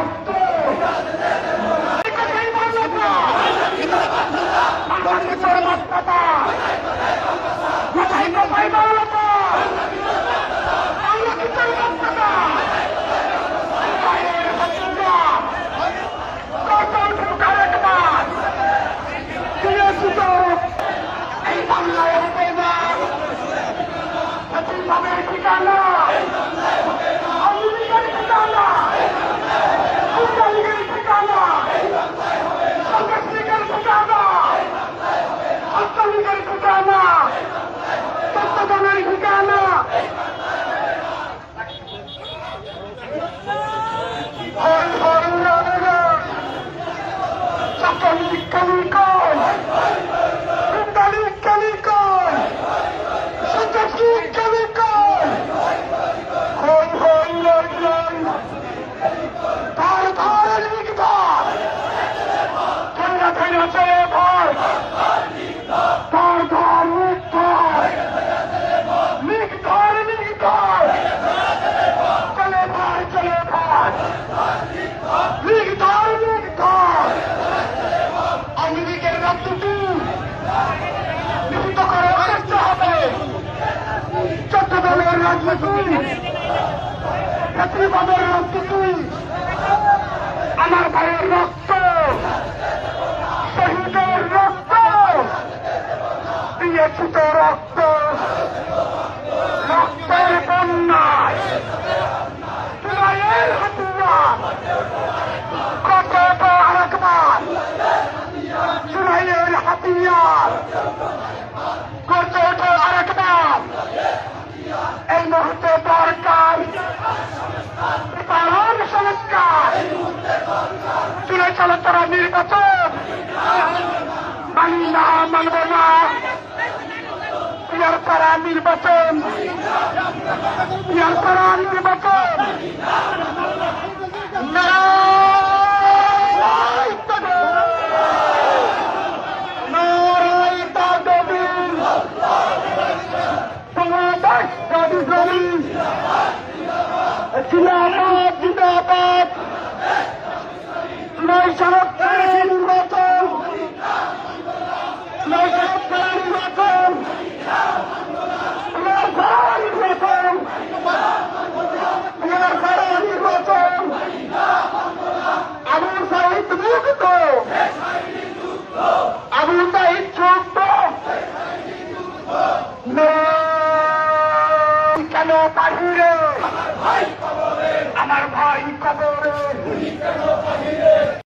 রক্ত ঠিকানা আমার ভাইয়ের রক্ত শহীদের রক্ত দিয়েছি তো রক্ত রক্তের বন্যায় চুনাইয়ের হাতিয়ার কত আরেকবার চুনাইয়ের হাতিয়ার কত আরেকবার এই মুহূর্তে দরকার পালন সংস্কার চুলে চলে তারা নির্বাচন মানি না মানব না ইয়ার তারা নির্বাচন ইয়ার তারা নির্বাচন জিন্দাবাদ জিন্দাবাদ নয় সড়ক নির্বাচন নয় সড়ক নির্বাচন নির্বাচন নির্বাচন আবু সাহিদ মুক্ত আবু সাহিদ মুক্ত কেন বাহিরে আমার ভাই কবরে